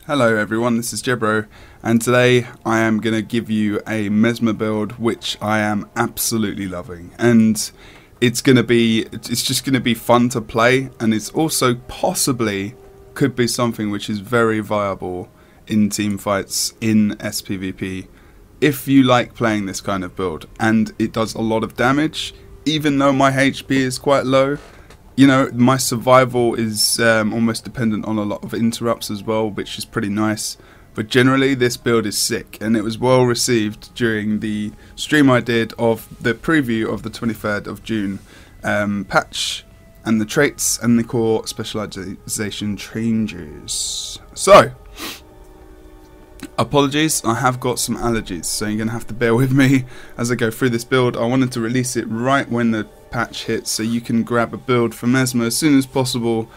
Hello everyone, this is Jebro, and today I am going to give you a Mesmer build which I am absolutely loving, and it's just going to be fun to play, and it's also possibly could be something which is very viable in team fights in sPvP if you like playing this kind of build. And it does a lot of damage, even though my HP is quite low. You know, my survival is almost dependent on a lot of interrupts as well, which is pretty nice. But generally, this build is sick, and it was well received during the stream I did of the preview of the 23rd of June patch, and the traits and the core specialization changes. So, apologies, I have got some allergies, so you're going to have to bear with me as I go through this build. I wanted to release it right when the patch hits so you can grab a build from Mesmer as soon as possible,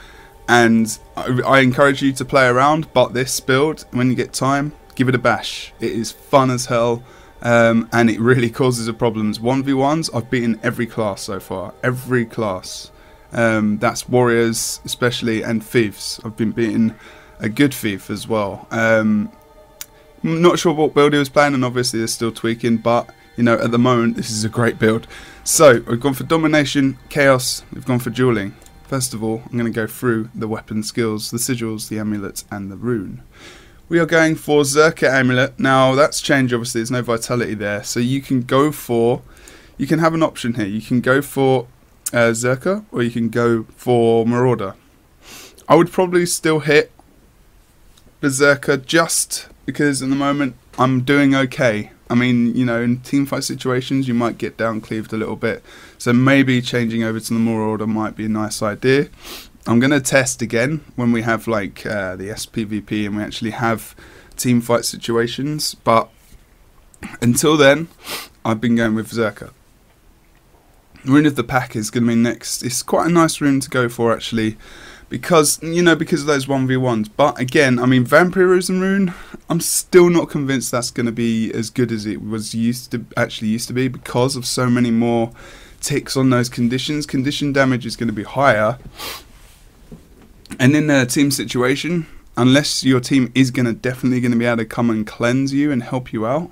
and I encourage you to play around, but this build, when you get time, give it a bash. It is fun as hell, and it really causes a problems. 1v1s, I've beaten every class so far, every class. That's warriors especially, and thieves. I've been beating a good thief as well. Not sure what build he was playing, and obviously they're still tweaking, but you know, at the moment this is a great build. So we've gone for Domination, Chaos, we've gone for Dueling. First of all, I'm going to go through the weapon skills, the sigils, the amulets and the rune. We are going for Zerka Amulet. Now that's changed, obviously there's no vitality there, so you can go for, you can have an option here. You can go for Zerka, or you can go for Marauder. I would probably still hit Berserker just because at the moment I'm doing okay. I mean, you know, in teamfight situations you might get down cleaved a little bit, so maybe changing over to the Marauder might be a nice idea. I'm going to test again when we have like the sPvP and we actually have teamfight situations, but until then I've been going with Zerka. Rune of the Pack is going to be next. It's quite a nice rune to go for actually, because, you know, because of those 1v1s. But again, I mean, Vampirism rune, I'm still not convinced that's going to be as good as it was used to be, because of so many more ticks on those conditions. Condition damage is going to be higher, and in a team situation, unless your team is definitely going to be able to come and cleanse you and help you out,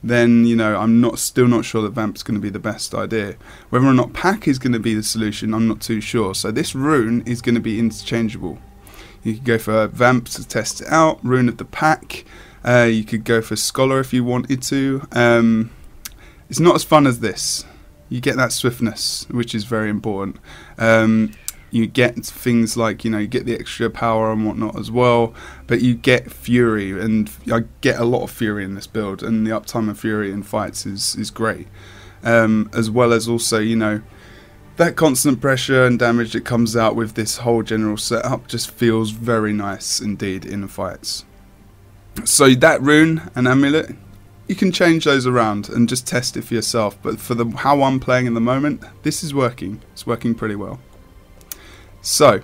then, you know, I'm still not sure that Vamp's going to be the best idea. Whether or not Pack is going to be the solution, I'm not too sure. So this rune is going to be interchangeable. You could go for Vamp to test it out, Rune of the Pack. You could go for Scholar if you wanted to. It's not as fun as this. You get that swiftness, which is very important. You get things like, you know, you get the extra power and whatnot as well, but you get Fury, and I get a lot of Fury in this build, and the uptime of Fury in fights is great. As well as also, you know, that constant pressure and damage that comes out with this whole general setup just feels very nice indeed in the fights. So that rune and amulet, you can change those around and just test it for yourself, but for how I'm playing at the moment, this is working. It's working pretty well. So,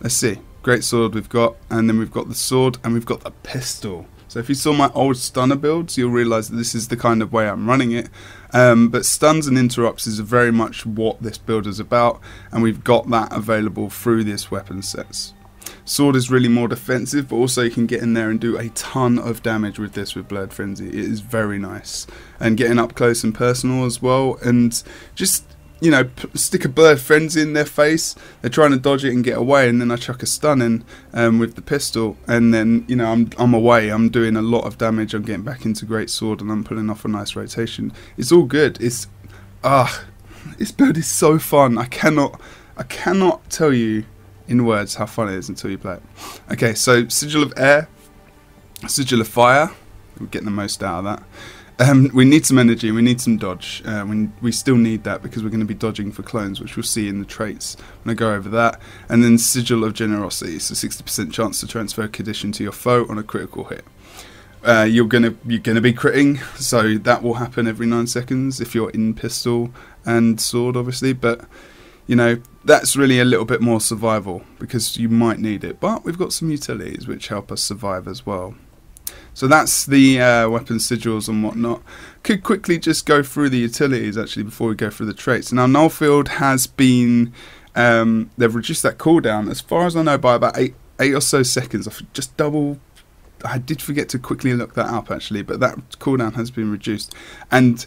let's see. Great sword we've got, and then we've got the sword, and we've got the pistol. So if you saw my old stunner builds, you'll realise that this is the kind of way I'm running it. But stuns and interrupts is very much what this build is about, and we've got that available through this weapon sets. Sword is really more defensive, but also you can get in there and do a ton of damage with this with Blurred Frenzy. It is very nice. And getting up close and personal as well, and just, you know, stick a Blurred Frenzy in their face, they're trying to dodge it and get away, and then I chuck a stun in with the pistol, and then, you know, I'm away, I'm doing a lot of damage, I'm getting back into Great Sword, and I'm pulling off a nice rotation. It's all good. It's, this build is so fun. I cannot tell you in words how fun it is until you play it. Okay, so Sigil of Air, Sigil of Fire, we're getting the most out of that. We need some energy, we need some dodge. We still need that because we're going to be dodging for clones, which we'll see in the traits when I go over that. And then Sigil of Generosity, so 60% chance to transfer condition to your foe on a critical hit. You're gonna be critting, so that will happen every 9 seconds if you're in pistol and sword, obviously. But you know, that's really a little bit more survival because you might need it. But we've got some utilities which help us survive as well. So that's the weapon sigils and whatnot. Could quickly just go through the utilities actually before we go through the traits. Now Nullfield has been, they've reduced that cooldown as far as I know by about 8 or so seconds. I've just double I did forget to quickly look that up actually, but that cooldown has been reduced. And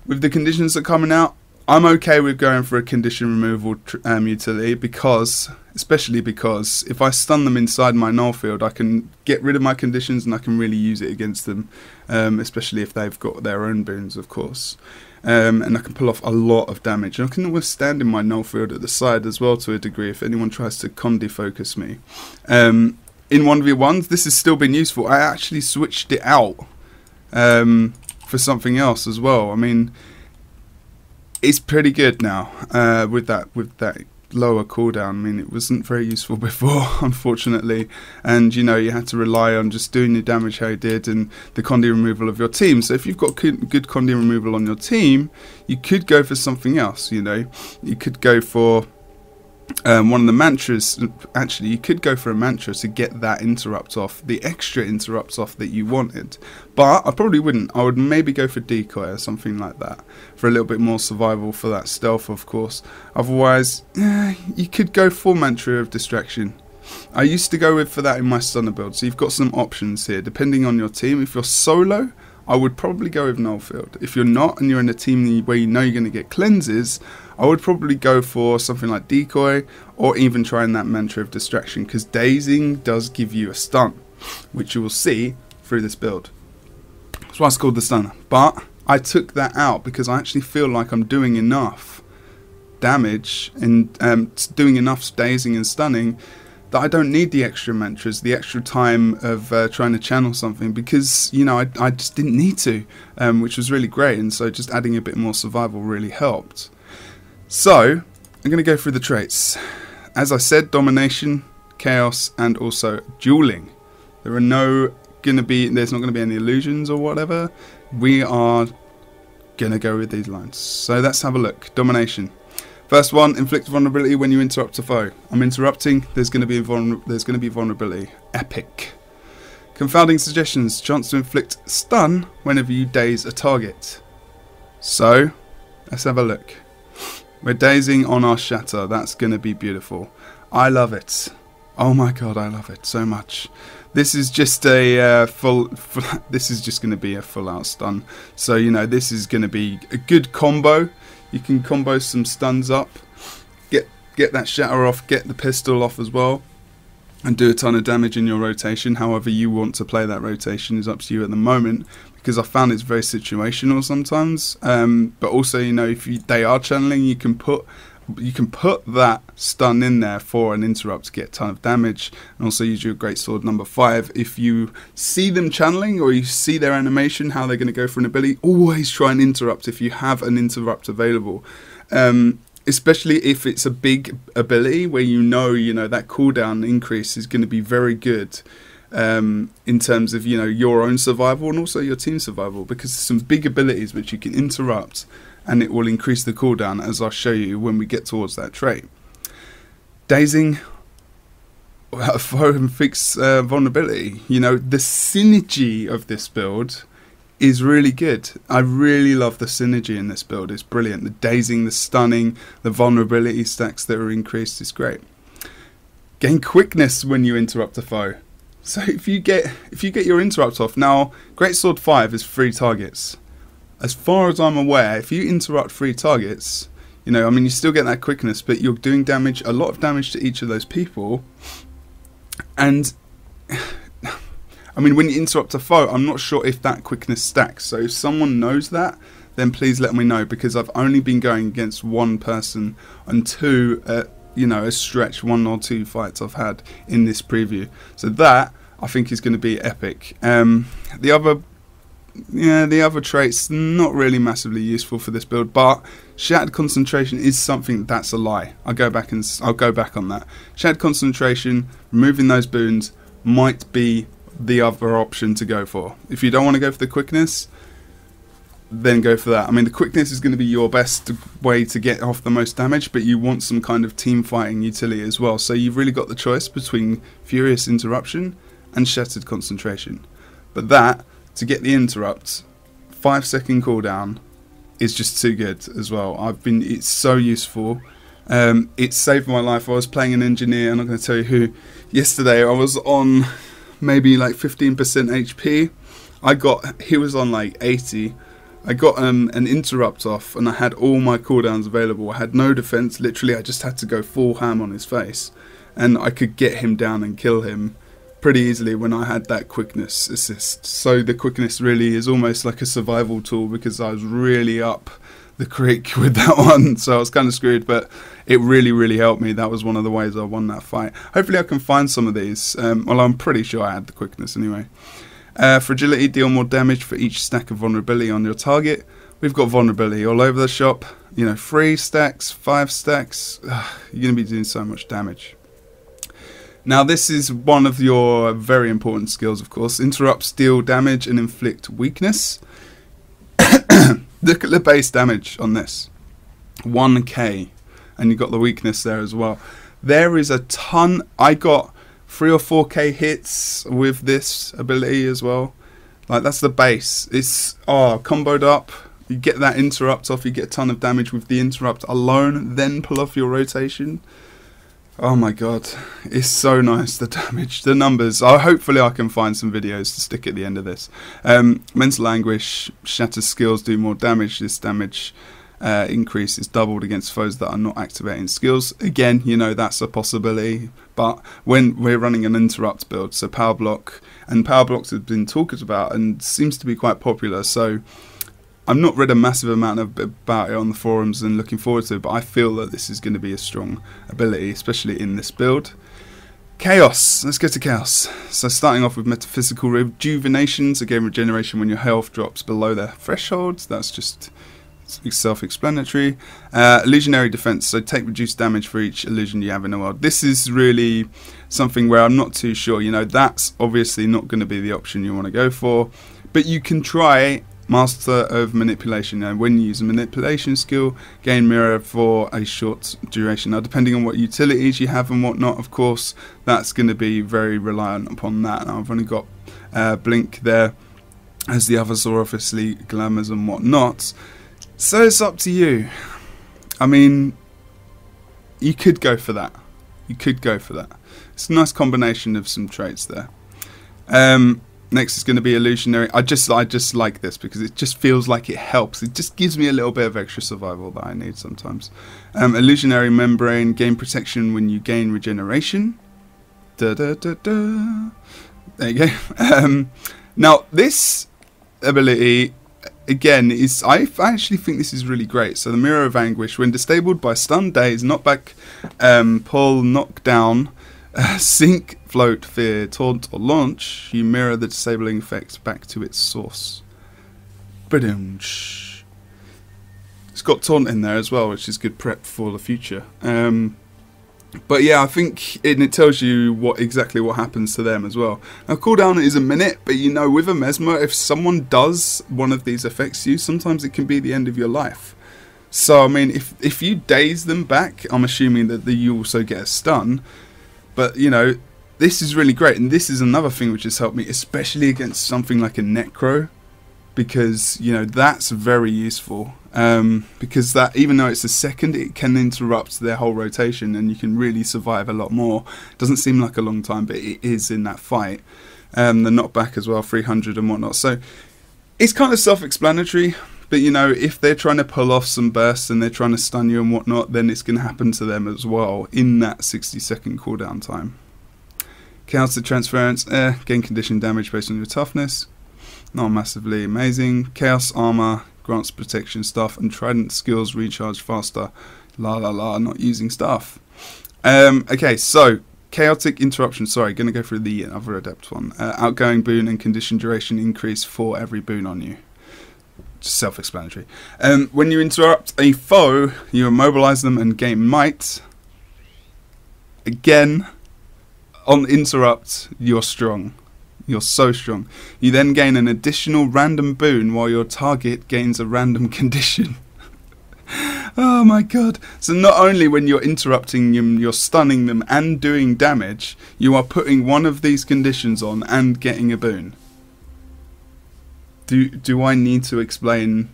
with the conditions that are coming out, I'm okay with going for a condition removal utility, because, especially because if I stun them inside my null field, I can get rid of my conditions and I can really use it against them, especially if they've got their own boons, of course. And I can pull off a lot of damage. And I can always stand in my null field at the side as well to a degree if anyone tries to Condi focus me. In 1v1s, this has still been useful. I actually switched it out for something else as well. I mean, it's pretty good now with that lower cooldown. I mean, it wasn't very useful before, unfortunately, and you know, you had to rely on just doing your damage how you did and the Condi removal of your team. So if you've got good Condi removal on your team, you could go for something else. You know, you could go for one of the mantras. Actually, you could go for a mantra to get that interrupt off, the extra interrupts off that you wanted. But I probably wouldn't. I would maybe go for decoy or something like that for a little bit more survival for that stealth, of course. Otherwise, you could go for mantra of distraction. I used to go for that in my stunner build. So you've got some options here depending on your team. If you're solo, I would probably go with null field. If you're not and you're in a team where you know you're going to get cleanses, I would probably go for something like decoy or even trying that mantra of distraction, because dazing does give you a stun, which you will see through this build. That's why it's called the stunner. But I took that out because I actually feel like I'm doing enough damage and doing enough dazing and stunning that I don't need the extra mantras, the extra time of trying to channel something, because, you know, I just didn't need to, which was really great. And so just adding a bit more survival really helped. So I'm going to go through the traits. As I said, Domination, Chaos, and also Dueling. There's not going to be any illusions or whatever. We are going to go with these lines. So let's have a look. Domination. First one, inflict vulnerability when you interrupt a foe. I'm interrupting. There's going to be vulnerability. Epic. Confounding suggestions. Chance to inflict stun whenever you daze a target. So let's have a look. We're dazing on our shatter. That's going to be beautiful. I love it. Oh my god, I love it so much. This is just a this is just going to be a full out stun. So, you know, this is going to be a good combo. You can combo some stuns up, get that shatter off, get the pistol off as well, and do a ton of damage in your rotation. However you want to play that rotation is up to you at the moment, because I found it's very situational sometimes. But also, you know, if they are channeling, you can put that stun in there for an interrupt to get a ton of damage, and also use your great sword number 5. If you see them channeling or you see their animation, how they're going to go for an ability, always try and interrupt if you have an interrupt available. Especially if it's a big ability where you know that cooldown increase is going to be very good in terms of, you know, your own survival and also your team survival, because there's some big abilities which you can interrupt and it will increase the cooldown, as I'll show you when we get towards that trait. Dazing, foe and fix vulnerability. You know, the synergy of this build is really good. I really love the synergy in this build. It's brilliant. The dazing, the stunning, the vulnerability stacks that are increased is great. Gain quickness when you interrupt a foe. So if you get your interrupt off, now Greatsword 5 is 3 targets. As far as I'm aware, if you interrupt 3 targets, you know, I mean, you still get that quickness, but you're doing damage, a lot of damage to each of those people. And I mean, when you interrupt a foe, I'm not sure if that quickness stacks. So if someone knows that, then please let me know, because I've only been going against one person and 2, you know, a stretch 1 or 2 fights I've had in this preview. So that, I think, is going to be epic. The other traits, not really massively useful for this build, but Shattered Concentration is something that's a lie. I'll go back on that. Shattered Concentration, removing those boons, might be the other option to go for. If you don't want to go for the quickness, then go for that. I mean, the quickness is going to be your best way to get off the most damage, but you want some kind of team fighting utility as well. So you've really got the choice between Furious Interruption and Shattered Concentration. But that, to get the interrupt, 5-second cooldown is just too good as well. It's so useful. It saved my life. I was playing an engineer, I'm not going to tell you who. Yesterday I was on maybe like 15% HP. He was on like 80. I got an interrupt off, and I had all my cooldowns available. I had no defense. Literally, I just had to go full ham on his face, and I could get him down and kill him pretty easily when I had that quickness assist. So the quickness really is almost like a survival tool, because I was really up the creek with that one, so I was kind of screwed, but it really helped me. That was one of the ways I won that fight. Hopefully I can find some of these. Well, I'm pretty sure I had the quickness anyway. Fragility, deal more damage for each stack of vulnerability on your target. We've got vulnerability all over the shop. You know, 3 stacks, 5 stacks. You're going to be doing so much damage. Now this is one of your very important skills, of course. Interrupts deal damage and inflict weakness. Look at the base damage on this. 1k. And you got the weakness there as well. There is a ton. I got 3 or 4k hits with this ability as well. Like, that's the base. It's comboed up. You get that interrupt off, you get a ton of damage with the interrupt alone, then pull off your rotation. Oh my god, it's so nice, the damage, the numbers. Hopefully I can find some videos to stick at the end of this. Mental anguish, shatter skills do more damage. This damage increase is doubled against foes that are not activating skills. Again, you know, that's a possibility, but when we're running an interrupt build, so power block, and power blocks have been talked about and seems to be quite popular, so I've not read a massive amount about it on the forums and looking forward to it, but I feel that this is going to be a strong ability, especially in this build. Chaos. Let's go to Chaos. So starting off with Metaphysical Rejuvenation, so gain regeneration when your health drops below the thresholds. That's just self-explanatory. Illusionary Defense, so take reduced damage for each illusion you have in the world. This is really something where I'm not too sure. You know, that's obviously not going to be the option you want to go for, but you can try Master of Manipulation. Now, when you use a manipulation skill, gain mirror for a short duration. Now, depending on what utilities you have and whatnot, of course, that's going to be very reliant upon that. Now, I've only got Blink there, as the others are obviously Glamours and whatnot. So it's up to you. I mean, you could go for that. You could go for that. It's a nice combination of some traits there. Next is going to be Illusionary. I just like this because it just feels like it helps. It just gives me a little bit of extra survival that I need sometimes. Illusionary Membrane, gain protection when you gain regeneration. Da, da, da, da. There you go. Now this ability, again, I actually think this is really great. So the Mirror of Anguish, when disabled by stun, daze, knockback, pull, knock down, sink, float, fear, taunt, or launch, you mirror the disabling effect back to its source. It's got taunt in there as well, which is good prep for the future. But yeah, I think it tells you exactly what happens to them as well. Now, cooldown is a minute, but you know, with a Mesmer, if someone does one of these affects you, sometimes it can be the end of your life. So, I mean, if you daze them back, I'm assuming that you also get a stun. But, you know, this is really great, and this is another thing which has helped me, especially against something like a Necro, because, you know, that's very useful. Because that, even though it's a second, it can interrupt their whole rotation, and you can really survive a lot more. Doesn't seem like a long time, but it is in that fight. The knockback as well, 300 and whatnot. So it's kind of self-explanatory, but you know, if they're trying to pull off some bursts and they're trying to stun you and whatnot, then it's going to happen to them as well in that 60-second cooldown time. Chaos Transference, gain condition damage based on your toughness. Not massively amazing. Chaos Armor grants protection stuff, and Trident skills recharge faster. Not using stuff. Okay, so Chaotic Interruption. Sorry, going to go through the other adept one. Outgoing boon and condition duration increase for every boon on you. Just self-explanatory. When you interrupt a foe, you immobilize them and gain might. Again, on interrupt, you're strong. You're so strong. You then gain an additional random boon while your target gains a random condition. Oh my god. So not only when you're interrupting them, you're stunning them and doing damage, you are putting one of these conditions on and getting a boon. Do I need to explain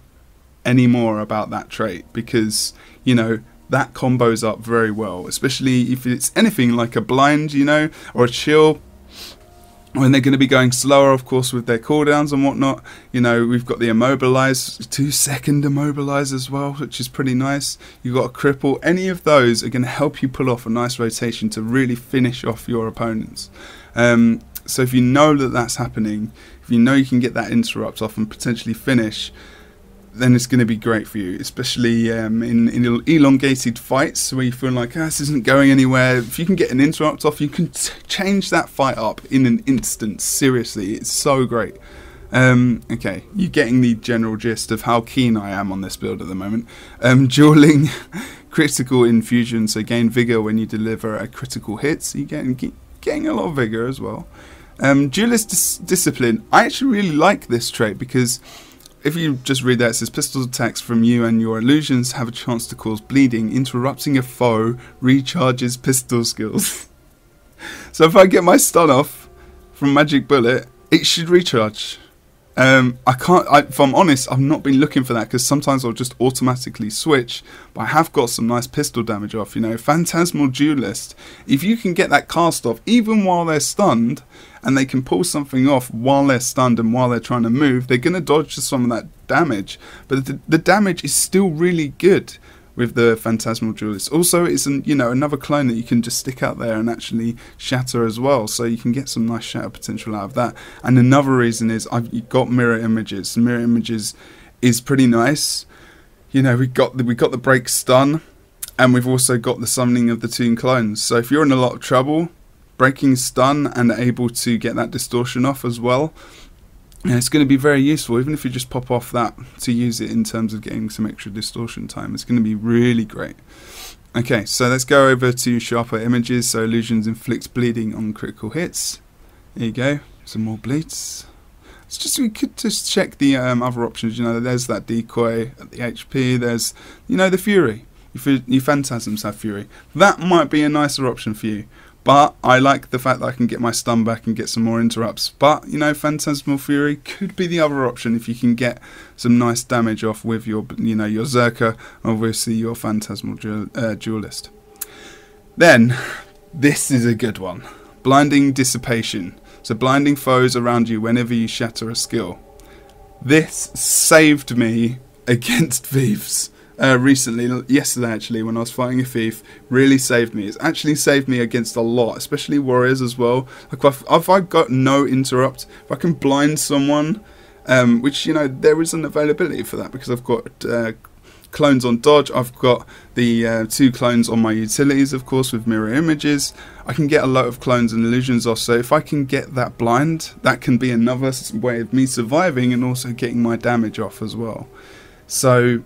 any more about that trait? Because, you know, that combos up very well, especially if it's anything like a blind, you know, or a chill. when they're going to be going slower, of course, with their cooldowns and whatnot. You know, we've got the immobilize, 2-second immobilize as well, which is pretty nice. You've got a cripple. Any of those are going to help you pull off a nice rotation to really finish off your opponents. So if you know that that's happening, if you know you can get that interrupt off and potentially finish, then it's going to be great for you, especially in elongated fights where you feel like, this isn't going anywhere. If you can get an interrupt off, you can change that fight up in an instant. Seriously, it's so great. Okay, you're getting the general gist of how keen I am on this build at the moment. Dueling, critical infusion, so gain vigor when you deliver a critical hit, so you're getting a lot of vigor as well. Duelist discipline, I actually really like this trait because if you just read that, it says pistol attacks from you and your illusions have a chance to cause bleeding. Interrupting a foe recharges pistol skills. So if I get my stun off from Magic Bullet, it should recharge. If I'm honest, I've not been looking for that because sometimes I'll just automatically switch, but I have got some nice pistol damage off, you know. Phantasmal Duelist, if you can get that cast off even while they're stunned, and they can pull something off while they're stunned and while they're trying to move, they're going to dodge some of that damage, but the damage is still really good with the Phantasmal Duelist. Also, it's another clone that you can just stick out there and actually shatter as well, so you can get some nice shatter potential out of that. And another reason is you've got mirror images. Mirror images is pretty nice. You know, we got the break stun, and we've also got the summoning of the toon clones. So if you're in a lot of trouble, breaking stun and able to get that distortion off as well, and it's going to be very useful, even if you just pop off that to use it in terms of getting some extra distortion time. It's going to be really great. Okay, so let's go over to sharper images. So illusions inflicts bleeding on critical hits. There you go, some more bleeds. We could just check the other options. You know, there's that decoy at the HP. There's, the fury. Your phantasms have fury. That might be a nicer option for you. But I like the fact that I can get my stun back and get some more interrupts. But, Phantasmal Fury could be the other option if you can get some nice damage off with your, your Zerker, obviously your Phantasmal Duelist. Then, this is a good one. Blinding Dissipation. So blinding foes around you whenever you shatter a skill. This saved me against thieves. Recently, yesterday actually, when I was fighting a thief, really saved me. It's actually saved me against a lot, especially warriors as well. Like if I've got no interrupt, if I can blind someone, which there is an availability for that because I've got clones on dodge. I've got the 2 clones on my utilities, of course, with mirror images. I can get a lot of clones and illusions off. So if I can get that blind, that can be another way of me surviving and also getting my damage off as well. So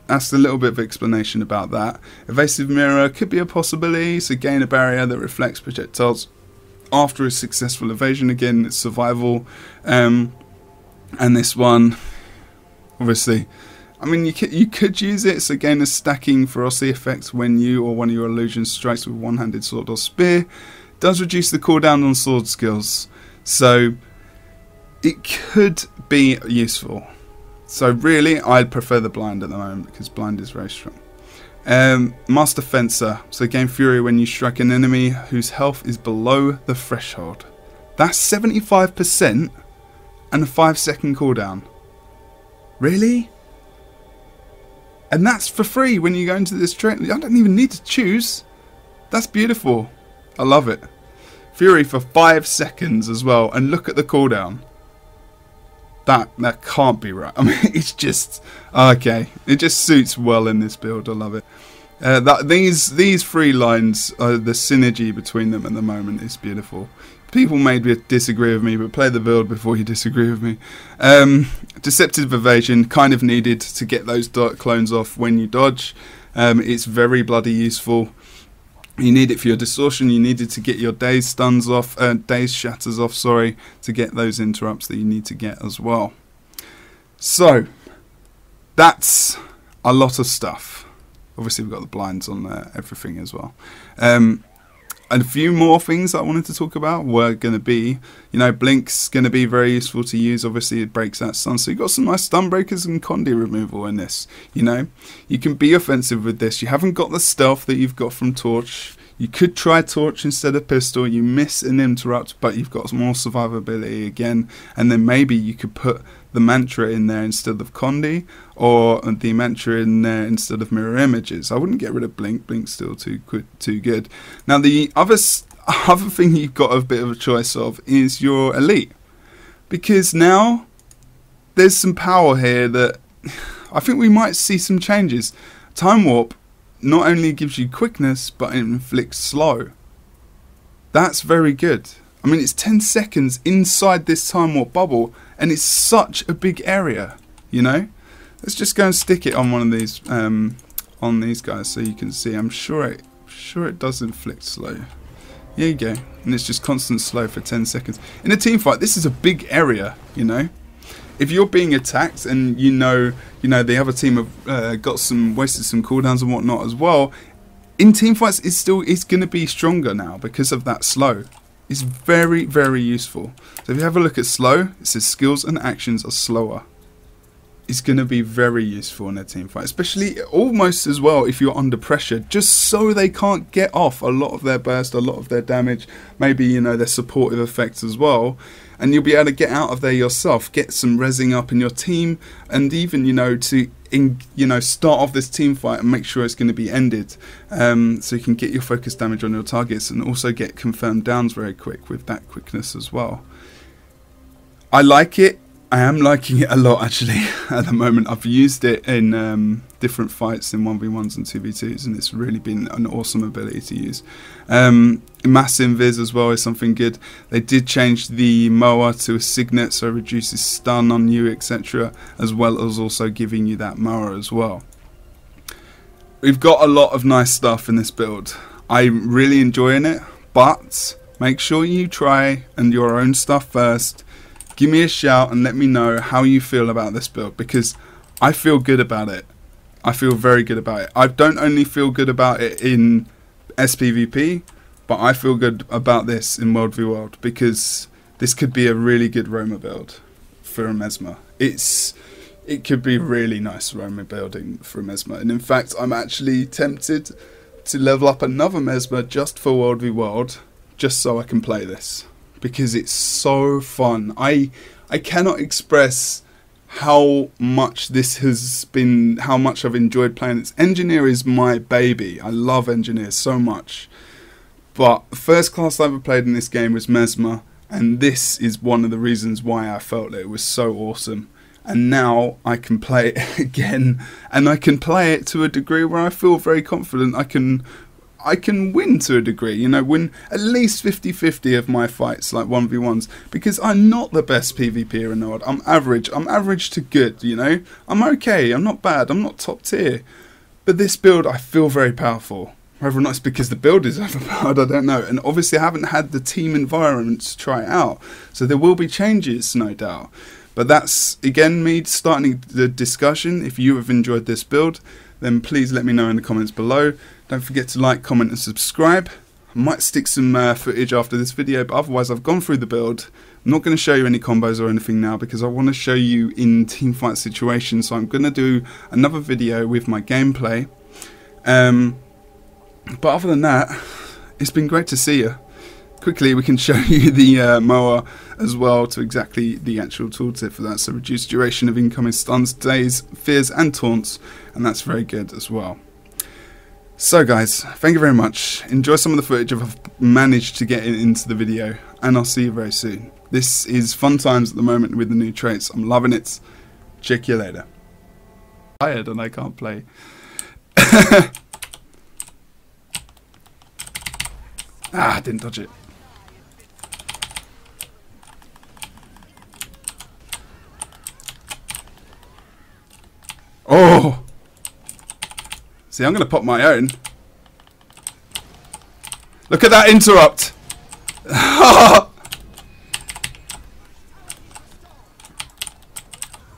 that's a little bit of explanation about that. Evasive mirror could be a possibility, so gain a barrier that reflects projectiles after a successful evasion. Again, it's survival. And this one, obviously, I mean, you could use it, so gain a stacking ferocity effect when you or one of your illusions strikes with one-handed sword or spear. Does reduce the cooldown on sword skills, so it could be useful. So really, I'd prefer the blind at the moment because blind is very strong. Master Fencer. So gain fury when you strike an enemy whose health is below the threshold. That's 75% and a 5-second cooldown. Really? And that's for free when you go into this trait. I don't even need to choose. That's beautiful. I love it. Fury for 5 seconds as well. And look at the cooldown. That can't be right. I mean, it's just okay. It just suits well in this build. I love it. These 3 lines, the synergy between them at the moment is beautiful. People may disagree with me, but play the build before you disagree with me. Deceptive evasion, kind of needed to get those clones off when you dodge. It's very bloody useful. You need it for your distortion. You needed to get your daze stuns off, daze shatters off, sorry, to get those interrupts that you need to get as well. So, that's a lot of stuff. Obviously, we've got the blinds on everything as well. A few more things that I wanted to talk about were going to be, Blink's going to be very useful to use. Obviously, it breaks that stun. So you've got some nice stun breakers and Condi removal in this. You can be offensive with this. You haven't got the stealth that you've got from Torch. You could try torch instead of pistol. You miss an interrupt, but you've got more survivability again. And then maybe you could put the mantra in there instead of Condi, or the mantra in there instead of mirror images. I wouldn't get rid of blink. Blink's still too good. Now the other thing you've got a bit of a choice of is your elite, because now there's some power here that I think we might see some changes. Time warp not only gives you quickness, but it inflicts slow. That's very good. I mean, it's 10 seconds inside this time warp bubble, and it's such a big area, you know. Let's just go and stick it on one of these, on these guys, so you can see. I'm sure it does inflict slow. Here you go, and it's just constant slow for 10 seconds. In a team fight, this is a big area, you know. If you're being attacked and you know the other team have wasted some cooldowns and whatnot as well, in team fights it's going to be stronger now because of that slow. It's very, very useful. So if you have a look at slow, it says skills and actions are slower. It's going to be very useful in a team fight, especially almost as well if you're under pressure, just so they can't get off a lot of their burst, a lot of their damage, maybe, you know, their supportive effects as well. And you'll be able to get out of there yourself, get some rezzing up in your team, and even, you know, start off this team fight and make sure it's going to be ended. So you can get your focus damage on your targets and also get confirmed downs very quick with that quickness as well. I like it. I am liking it a lot actually at the moment. I've used it in different fights in 1v1s and 2v2s, and it's really been an awesome ability to use. Mass invis as well is something good. They did change the Moa to a signet, so it reduces stun on you, etc., as well as also giving you that Moa as well. We've got a lot of nice stuff in this build. I'm really enjoying it, but make sure you try and your own stuff first. Give me a shout and let me know how you feel about this build, because I feel good about it. I feel very good about it. I don't only feel good about it in sPvP, but I feel good about this in World v World, because this could be a really good Roma build for a Mesmer. It could be really nice Roma building for a Mesmer. And in fact, I'm actually tempted to level up another Mesmer just for World v World, just so I can play this, because it's so fun. I cannot express how much this has been, how much I've enjoyed playing it. Engineer is my baby. I love Engineer so much. But the first class I ever played in this game was Mesmer, and this is one of the reasons why I felt that it was so awesome. And now I can play it again, and I can play it to a degree where I feel very confident I can win to a degree, you know, win at least 50-50 of my fights, like 1v1s, because I'm not the best PvPer in the world. I'm average to good, you know. I'm okay, I'm not bad, I'm not top tier. But this build, I feel very powerful. Whether or not it's because the build is overpowered, I don't know. And obviously I haven't had the team environment to try it out, so there will be changes, no doubt. But that's, again, me starting the discussion. If you have enjoyed this build, then please let me know in the comments below. Don't forget to like, comment and subscribe. I might stick some footage after this video, but otherwise I've gone through the build. I'm not going to show you any combos or anything now, because I want to show you in teamfight situations. So I'm going to do another video with my gameplay. But other than that, it's been great to see you. Quickly, we can show you the Moa as well, to exactly the actual tooltip for that. So reduced duration of incoming stuns, days, fears and taunts, and that's very good as well. So guys, thank you very much. Enjoy some of the footage I've managed to get into the video, and I'll see you very soon. This is fun times at the moment with the new traits. I'm loving it. Check you later. I'm tired and I can't play. Ah, didn't dodge it. Oh! See, I'm going to pop my own. Look at that interrupt!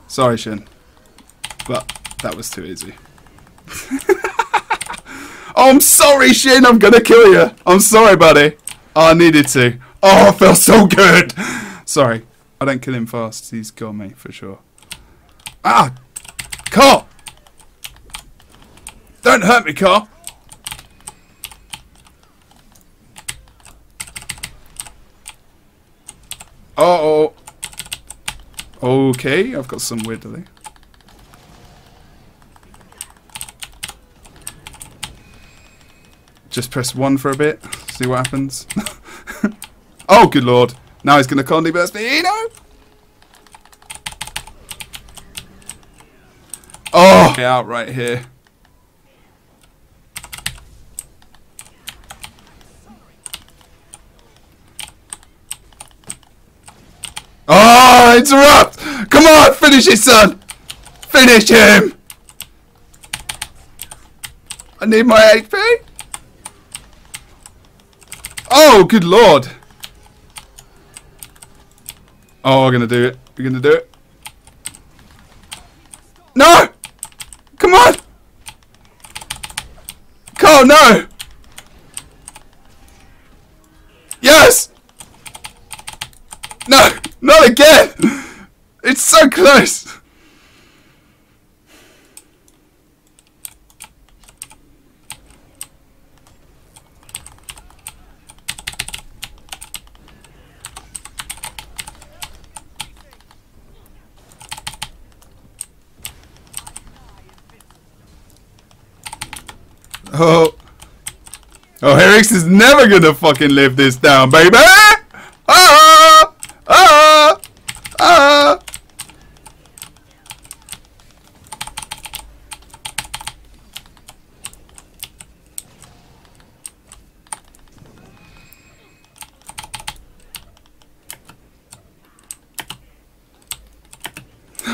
Sorry, Shin. But that was too easy. Oh, I'm sorry, Shin. I'm going to kill you. I'm sorry, buddy. Oh, I needed to. Oh, I felt so good. Sorry. I don't kill him fast. He's got me for sure. Ah! Car! Don't hurt me, car! Uh-oh. Okay, I've got some weird delay. Just press 1 for a bit, see what happens. Oh, good lord. Now he's going to Condi burst me. No! Oh! Get out right here. Oh, interrupt! Come on, finish it, son! Finish him! I need my HP. Oh, good lord! Oh, we're gonna do it. We're gonna do it. No! Come on! Cole, no! Yes! No! Not again! It's so close! Oh. Oh, Herix is never gonna fucking live this down, baby! Ah! Ah! Ah!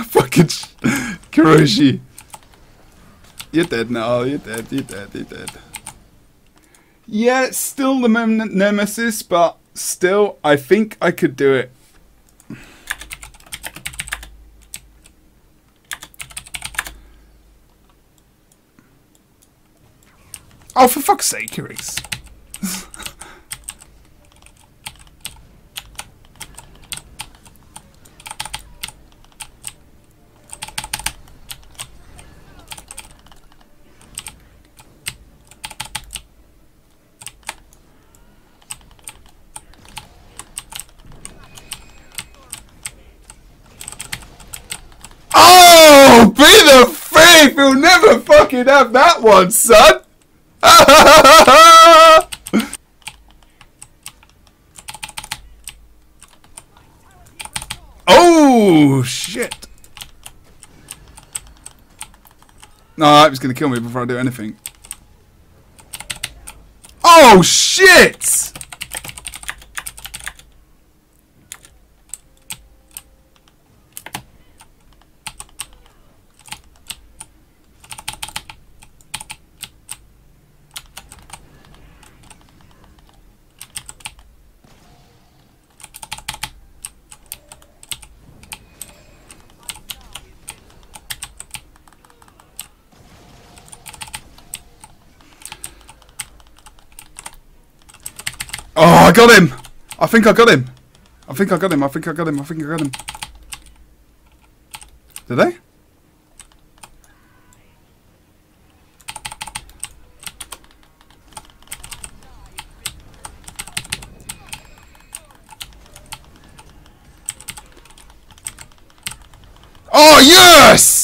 Fucking Kuroshi. You're dead now, you're dead, you're dead, you're dead. Yeah, it's still the nemesis, but still, I think I could do it. Oh, for fuck's sake, Herix. Oh, be the thief! You'll never fucking have that one, son! Oh, shit! No, he was gonna kill me before I do anything. Oh, shit! Oh, I got him! I think I got him. I think I got him. I think I got him. I think I got him. Did I? Oh, yes!